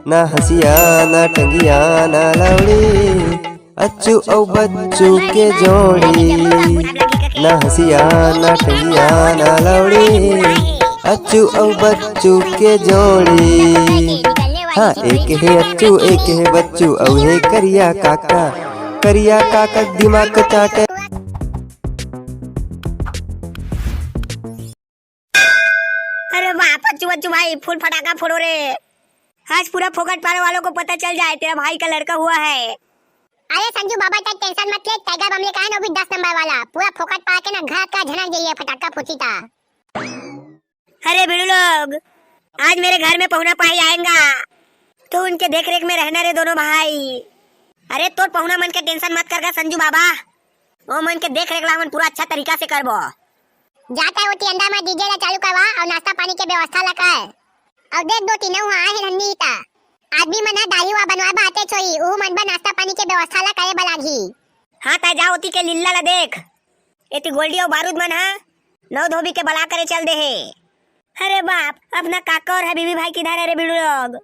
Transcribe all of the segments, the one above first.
ना हसिया ना टंगिया ना लवड़ी, अच्चू औ बच्चू के जोड़ी। ना हसिया ना टंगिया ना लवड़ी, अच्चू औ बच्चू के जोड़ी। हाँ एक है अच्चू एक है बच्चू, औ है करिया काका दिमाग चाटे। अरे वाह बच्चू बच्चू भाई फूल फटाका फोड़ो रे, आज पूरा फोकट पाने वालों को पता चल जाए तेरा भाई का लड़का हुआ है। अरे संजू बाबा तक टेंशन मत ले, टाइगर बम लेकर आए ना, वो भी 10 नंबर वाला, पूरा फोकट पा के ना घर का झनक जाइए फटाका फूटी था। अरे बिड़ू लोग, आज मेरे घर में पहुना पाई आएगा तो उनके देख रेख में रहना रे दोनों भाई। अरे तोर पहुना मन के टेंशन मत कर संजू बाबा, वो मन के देख रेख लावन पूरा अच्छा तरीका से करबो। जाता है वो अंदर में डीजे ला चालू करवा और नाश्ता पानी के व्यवस्था ला कर, और देख दो तीनों वहां है नन्ही ता आदमी मना दाढ़ी वा बनवा बाते छोई, ऊ मन बा नाश्ता पानी के व्यवस्था ला करे बलागी। हाँ ता जाओ ती के लिल्ला ला देख, एती गोल्डी और बारूद मन हा नौ धोबी के बला करे चल दे है। अरे बाप, अपना काका और हबीबी भाई किधर है रे बिड़ू लोग?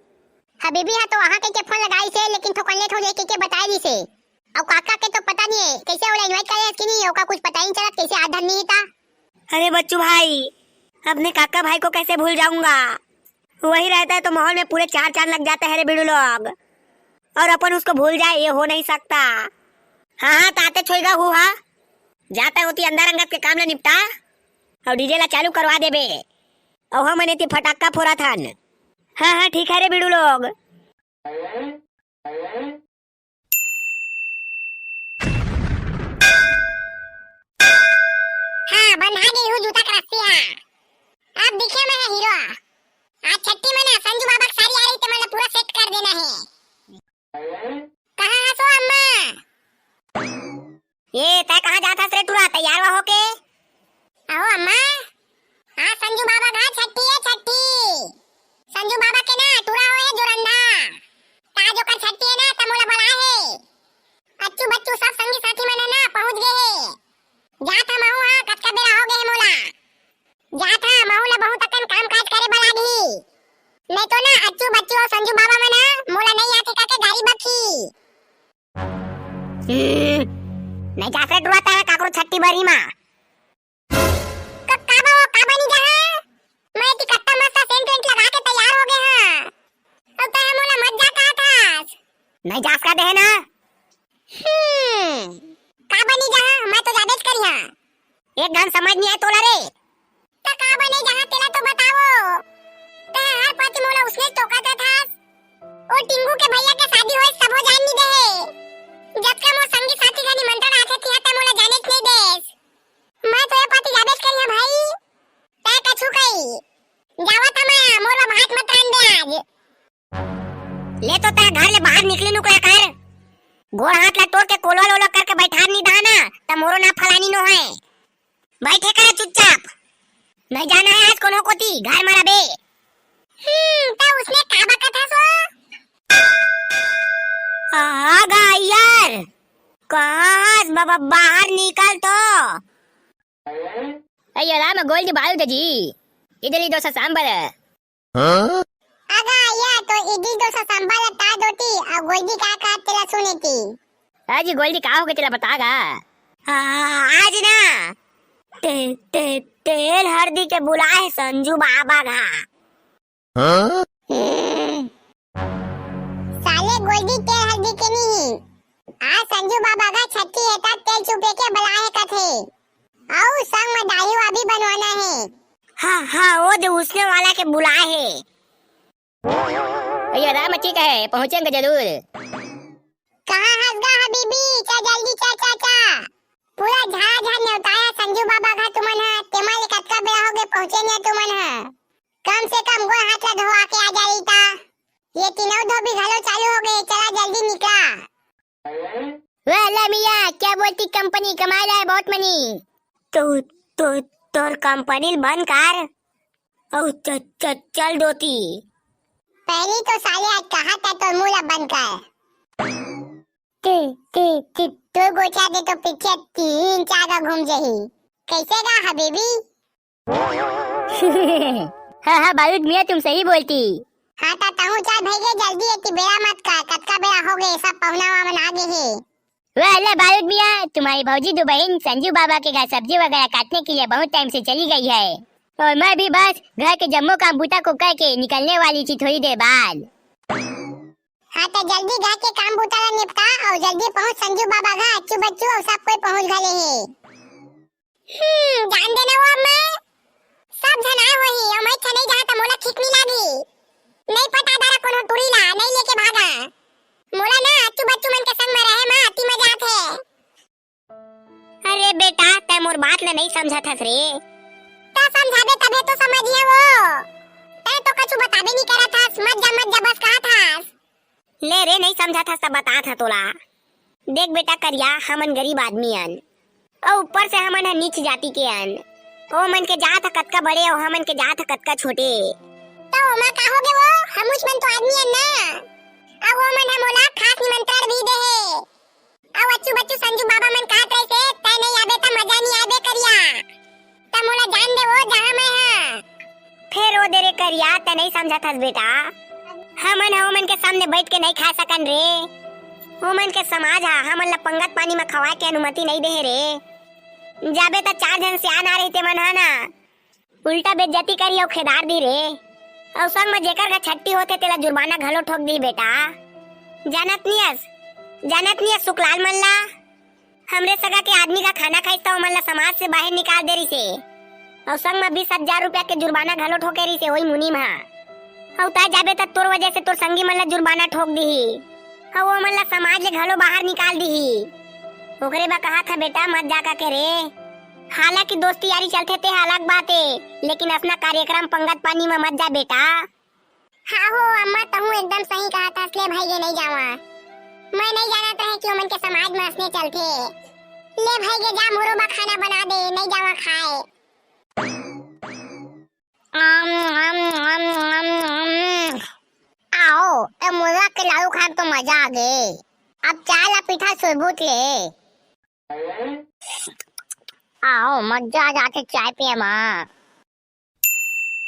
हबीबी है तो वहां के फोन लगाई से, लेकिन थोकन लेट हो जाए के बताई दी से, और काका के तो पता नहीं है कैसे वाला इनवाइट करे कि नहीं, ओका कुछ पता ही नहीं चला कैसे आधन नहीं था। अरे बच्चू भाई, अपने काका भाई को कैसे भूल जाऊंगा, वही रहता है तो माहौल में पूरे चार चांद लग जाते हैं रे बिड़ू लोग, और अपन उसको भूल जाए ये हो नहीं सकता। हाँ हाँ ताते छोईगा हुआ जाता होती अंदर अंगत के काम ला निपटा और डीजे ला चालू करवा देबे, और हम मने फटाका फोड़ा थन। हाँ हाँ ठीक है रे बिड़ू लोग। हाँ बना गई हूँ जूता का रस्सिया, अब दिखे मैं हीरो। आज छट्टी में ना संजू बाबा की सारी आ रही तो मतलब पूरा सेट कर देना है। कहाँ हंसो अम्मा? ये तय कहाँ जाता रे टूरा, तैयार हुआ होके? आओ अम्मा। हाँ संजू बाबा का छट्टी है छट्टी, संजू बाबा के ना टूरा हो है जोरंधा, ताजो का छट्टी है ना तमोला बड़ा है, अच्छू बच्चू सब संगी साथी मन ना पहुंच गए है। जा था महू हाँ कब का बेरा हो गए मोला, जा था महू ला बहुत अकन काम काज करे बलागी, नहीं तो ना अच्छू बच्चू और संजू बाबा मना मोला नहीं आती का के गाड़ी बखी। नहीं जा रे टूरा ता काकरो छट्टी बरी मा काबा नहीं जा, मैं ती कट्टा मस्त सेंट वेंट लगा के तैयार हो गए हां, अब तो मोला मत जा कहा था नहीं जास का दे है ना। काबा नहीं जा, मैं तो जादेश करी हां, एक ढंग समझ नहीं आए तोला रे, तो काबा नहीं जा तेला तो बताओ, ते हर पाती मोला उसने टोका था, ओ टिंगू के भैया के शादी होए सब हो जान नहीं दे, जब का मोर संगी साथी का निमंत्रण आथे थी ते मोला जाने नहीं देस, मैं तो ये पाती जादेश करी हां भाई, ते कछु कई जावा था मैं मोर भात मत रान दे आज। ले तो तेरा घर ले बाहर निकली नु कर, गोड़ हाथ ला तोड़ के कोलवा लोला करके बैठा नहीं दाना त मोरो ना फलानी नो है, बैठे करे चुपचाप, नहीं जाना है आज कोनो कोती घर मारा बे। तो उसने काबा का था सो आगा यार, कहाँ बाबा बाहर निकल तो। अయ్యో రామ గోల్డ్ బాలుదజీ ఇడ్లీ దోశ సాంబార్। आगा या तो इडली डोसा सांभर ता दोती और गोल्डी का तेला सुनी थी। आज गोल्डी का हो के चला बतागा। आज ना तेल हल्दी के बुलाए संजू बाबा का। साले गोल्डी तेल हल्दी के नहीं, आज संजू बाबा का छठी है ता तेल चुपे के बुलाए का थे, और संग में दाढ़ी वाभी बनवाना है। हाँ हाँ वो जो उसने वाला के बुलाए है। अయ్యో राम ठीक है पहुंचेंगे जरूर। कहाँ हंसगा हबीबी, चा जल्दी चा चा चा, पूरा झाझा न्योताया संजू बाबा का तुमन है, तेमाले कतका बेरा हो गए पहुंचे नहीं तुमन है, कम से कम गोड़ हाथ ला धोवा के आ जाई ता, ये तीनों धोबी घलो चालू हो गए, चला जल्दी निकला। वाला मिया क्या बोलती, कंपनी कमा रहा है बहुत मनी, तो तोर कंपनी बंद कर और चल दोती। पहली तो साले आज कहा था तो मुला बंद कर, तो गोचा दे तो पीछे 3-4 का घूम जही, कैसे गा हबीबी? हाँ हाँ बारूद मियां तुम सही बोलती। हाँ ता तहु चाय भेजे जल्दी हो गए, सब पहुना मन आ गए है। वाला बारूद भैया, तुम्हारी भौजी दो बहन संजू बाबा के घर सब्जी वगैरह काटने के लिए बहुत टाइम से चली गई है और मैं भी बस घर के जम्मू काम बूटा को करके निकलने वाली थी थोड़ी देर बाद। हाँ तो जल्दी घर के काम बूटा निपटा और जल्दी पहुंच संजू बाबा घर। अच्छू बच्चू और सब कोई पहुंच गए है। जान देना वो अम्मा, सब जना वही और मैं नहीं जहाँ तो मोला ठीक नहीं लागी। नहीं पता दारा कोनो टुरीला नहीं लेके भागा। मोला ना अच्छू बच्चू मन के संग में रहे मां अति मजा आथे। अरे बेटा तै मोर बात ले नहीं समझा थस रे। तो समझाबे तबे तो समझिए वो। तै तो कुछ बताबे नहीं करा था, मत जा बस कहा था। ले रे नहीं समझा था सब बता था तोला। देख बेटा करिया हमन गरीब आदमी अन और ऊपर से हमन है नीच जाति के अन। ओ मन के जात कतका बड़े और हमन के जात कतका छोटे। तो ओमा का होगे वो, हम उस मन तो आदमी है ना। अब वो मन हमोला खास निमंत्रण भी दे है। अब अच्छू बच्चू संजू बाबा मन कहत रहे से तै नहीं आबे त मजा नहीं आबे करिया। त मोला जान दे वो जहां मैं हां। फिर वो दे रे करिया तै नहीं समझा था बेटा। हमन ओमन के सामने बैठ के नहीं खा सकन रे। ओमन के समाज हा हमन ला पंगत पानी में खवाए के अनुमति नहीं दे रे। जाबे त चार जन सियान आ रही मन हा ना उल्टा बेइज्जती करी और खेदार दी रे। और संग में जेकर का छट्टी होते तेला जुर्माना घलो ठोक दी बेटा। जानत नियस सुकलाल मल्ला हमरे सगा के आदमी का खाना खाई तो मन ला समाज से बाहर निकाल दे रही से और संग में 20,000 रुपया के जुर्माना घलो ठोके रही से वही मुनीम हा। और ता जाबे त तोर वजह से तोर संगी मन ला जुर्माना ठोक दीही और वो मन ला समाज ले घलो बाहर निकाल दीही। ओकरे बा कहा था बेटा मत जा का के रे। हालांकि दोस्ती यारी चलते थे अलग बात है, लेकिन अपना कार्यक्रम पंगत पानी में मत जा बेटा। हाँ हो अम्मा तहु एकदम सही कहा था, इसलिए भाई ये नहीं जावा। मैं नहीं जाना था कि ओमन के समाज में हंसने चलते। ले भाई के जा मुरुबा खाना बना दे, नहीं जावा खाए। आओ ए मुर्गा के लाड़ू खा तो मजा आ गए। अब चाय ला पीठा सुरबुत ले। आओ मजा आ जाके चाय पिए माँ।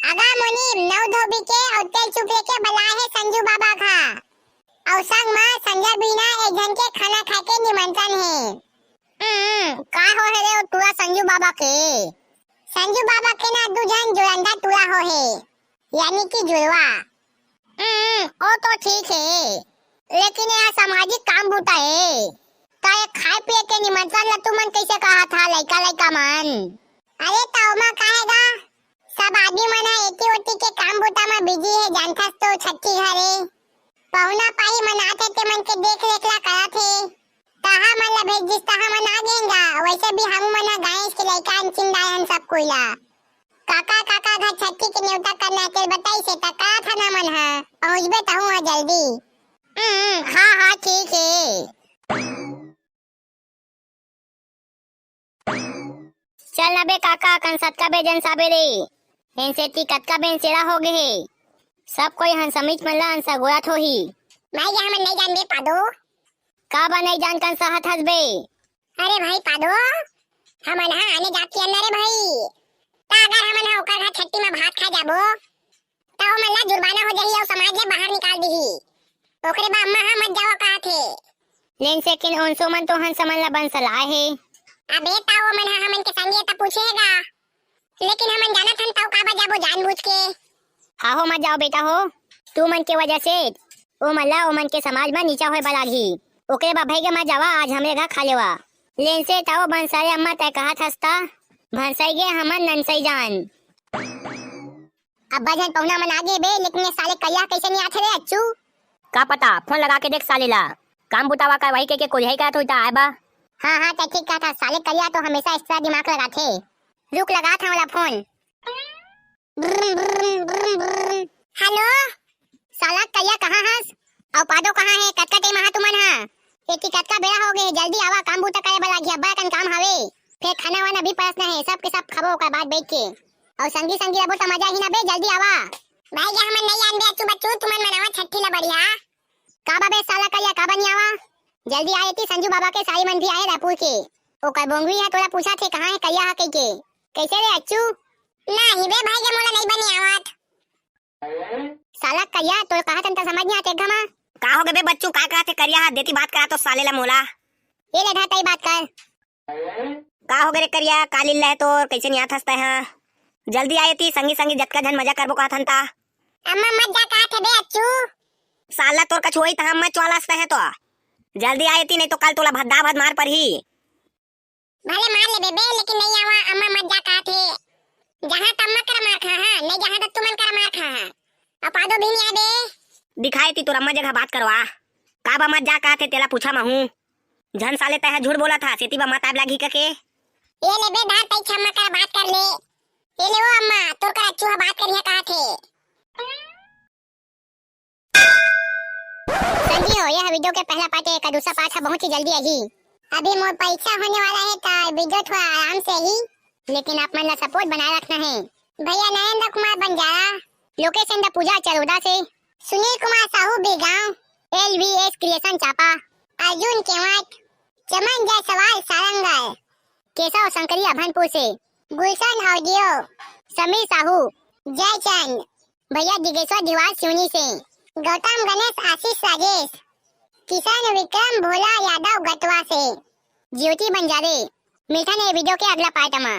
आगा मुनीम नव धोबी के और तेल चुपले के बलाए है संजू बाबा का और संग माँ संजय बीना एक जन के खाना खा के निमंत्रण है। का हो है रे तुरा संजू बाबा के? संजू बाबा के ना दू जन जुरंदा तुरा हो है यानी कि जुड़वा। ओ तो ठीक है, लेकिन यहाँ सामाजिक काम बूटा है। ताए खाए पिए के निमंत्रण ला तुमन कैसे कहा था लइका मन? अरे ताओमा कहेगा सब आदमी मन है एती ओती के काम बूटा में बिजी है। जानथस तो छठी घरे पहुना पाही मन आते ते मन के देख रेख ला करा थे। कहा मन ला भेज दिस तहा मन आ गेंगा। वैसे भी हम मन गाय के लइका चिंदायन सब कोइला। काका घर छठी के न्योता करना के बताई से तका था ना मन हा पहुंचबे तहु हा जल्दी। हाँ ठीक है। चल ना बे काका कन सतका बे जन साबे रे हेंसेती कतका बेन सेड़ा हो गए है। सब कोई हन समित मन ला हंसा गोया थो ही। भाई ये हमन नहीं जान बे पादो। का बा नहीं जान कन सहत हस बे? अरे भाई पादो हमन हा आने जाती अंदर रे भाई। ता अगर हमन हा ओकर घर छट्टी में भात खा जाबो तो हमन ला जुर्माना हो जाही और समाज ले बाहर निकाल दीही। ओकरे बा अम्मा हा मत जाओ कहा थे। लेन से किन ओनसो मन तो हन समन ला बन सलाह है। अबे ताओ मन हा हमन के संगे त पूछेगा, लेकिन हमन जानत हन ताऊ का जाबो जानबूझ के। हाँ हो मत जाओ बेटा हो, तू मन के वजह से ओ मल्ला ओ मन के समाज में नीचा होए बलागी। ओकरे बा भाई के मत जावा, आज हमरे घर खा लेवा। लेन से ताओ भंसाई अम्मा तय कहा थसता भंसाई गे हमन ननसई जान। अब्बा जन पौना मन आगे बे, लेकिन ये साले कहिया कैसे नहीं आथे रे अच्छू? का पता, फोन लगा के देख साले ला। काम बुतावा का वही के कोई है का तो आए बा। हाँ तो ठीक कहा था, साले कलिया तो हमेशा एक्स्ट्रा दिमाग लगाथे। रुक लगा था वाला फोन। हेलो साला कलिया कहाँ हस? और पादो कहाँ है? कतका टाइम आहा तुमन हा? एती कतका बेड़ा हो गए, जल्दी आवा काम बूता करे वाला अब्बा कन काम हवे। फिर खाना वाना भी परसना है, सब के सब खाबो का बाद बैठ के। और संगी रबो तो मजा ही ना बे, जल्दी आवा। भाई ये हमन नहीं आन बे अच्छू बच्चू, तुमन मनावा छठी ला बढ़िया। का बे साला कलिया का बनी आवा? जल्दी आए थी संजू बाबा के साई मन भी आए रायपुर के। ओकर बोंगवी है तोरा पूछा थे कहां है कहिया हा के कैसे रे अच्छू? नहीं बे भाई के मोला नहीं बनी आवत। साला कहिया तो कहा तन समझ नहीं आते घमा। का का हो गए बे बच्चू का कहते करिया हाथ देती बात करा तो साले ला मोला ये ले तई बात कर। का हो गए रे करिया कालिल लहे तो कैसे नहीं आता हंसता है जल्दी आए थी संगी संगी जटका झन मजा करबो का था अम्मा मजा का थे बे अच्छू। साला तोर कछ होई त हम मत चलासते है तो जल्दी आए थी नहीं तो कल तोला भद्दा भद मार पर ही भले मार ले बेबे लेकिन नहीं आवा अम्मा मजा का थे। जहां तम्मा कर मार खा हां नहीं जहां तक तुमन कर मार खा हां अपादो भी नहीं आबे। दिखाई थी तोर अम्मा जगह बात करवा का बा मत जा का थे तेला पूछा महू झन साले तह झूठ बोला था सेती बा मत आब लागी के ये ले बे धार तई छम्मा कर बात कर ले। ये ले वो अम्मा तोर कर अच्छू बात करिया का थे। संजियो यह वीडियो के पहला पार्ट है का दूसरा पार्ट है बहुत ही जल्दी आएगी। अभी मोर परीक्षा होने वाला है तो वीडियो थोड़ा आराम से ही लेकिन आप मन ला सपोर्ट बनाए रखना है। भैया नरेंद्र कुमार बंजारा लोकेशन द पूजा चरोदा से सुनील कुमार साहू बेगांव LVS क्रिएशन चापा अर्जुन केवट चमन जायसवाल सारंगल केशव शंकरी अभनपुर से गुलशन ऑडियो समीर साहू जयचंद भैया दिगेश्वर दिवाल सिवनी से गौतम गणेश आशीष राजेश किशन विक्रम भोला यादव गटवा से ज्योति बंजारे मिलता है वीडियो के अगला पार्ट में।